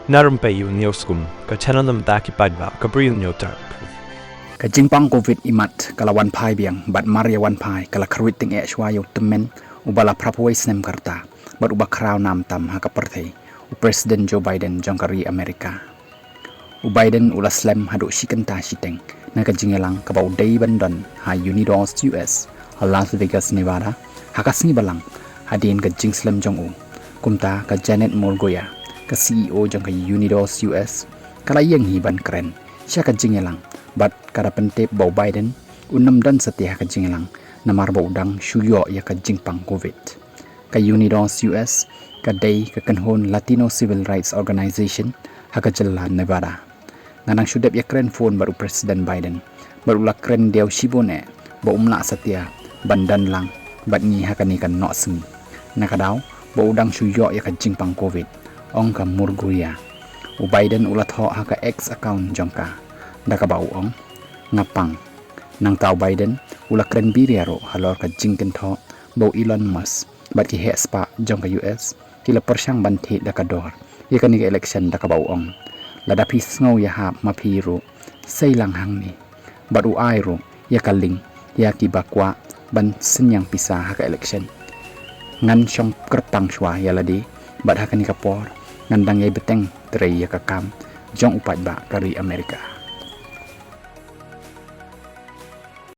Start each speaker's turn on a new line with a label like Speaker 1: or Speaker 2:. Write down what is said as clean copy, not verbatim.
Speaker 1: narum pe yu nioskum ka chananam taki padba ka bril nyotar
Speaker 2: ka jingpang covid imat kalawan pai biang bat maria wan pai kala kruit ting e shwayo temen ubala prapway snem karta bat uba kraw nam tam ha ka perthei u president Joe Biden jongkari Amerika u Biden ula slem hadu shikenta shiteng na ka jingelang ka bau dei bandon ha Unidos US ha Las Vegas Nevada ha ka singi balang hadin ka jing slem jong u kumta ka Janet Morgoya ka CEO jong ka Unidos US kala yang hiban keren sya ka jingelang bat kada pentep bau Biden unam dan setia ka jingelang namar bau udang syuyo ya ka jingpang covid ka Unidos US ka day ka kanhon Latino Civil Rights Organization ha ka jella Nevada nganang syudep ya keren phone baru Presiden Biden baru la keren dew shibone bau umla setia bandan lang bat ni ha ka ni kan no sengi nakadaw bau udang syuyo ya ka jingpang covid ong ka murguya u Biden ulat ho ha ka X account jongka daka bau ong ngapang nang tau Biden ula kren biriaro halor ka jingken tho bau Elon Musk bat ki he spa jong ka US kila persyang banthi daka dor ye kan ni election daka bau ong lada pis ngau ya ha mapiru seilang hang ni bat u airu ya kaling ya ki bakwa ban senyang pisah ha ka election ngan syong kertang shwa ya ladi bat ha kan ni kapor ngandang ye beteng trei ya ka kam jong upat ba kari Amerika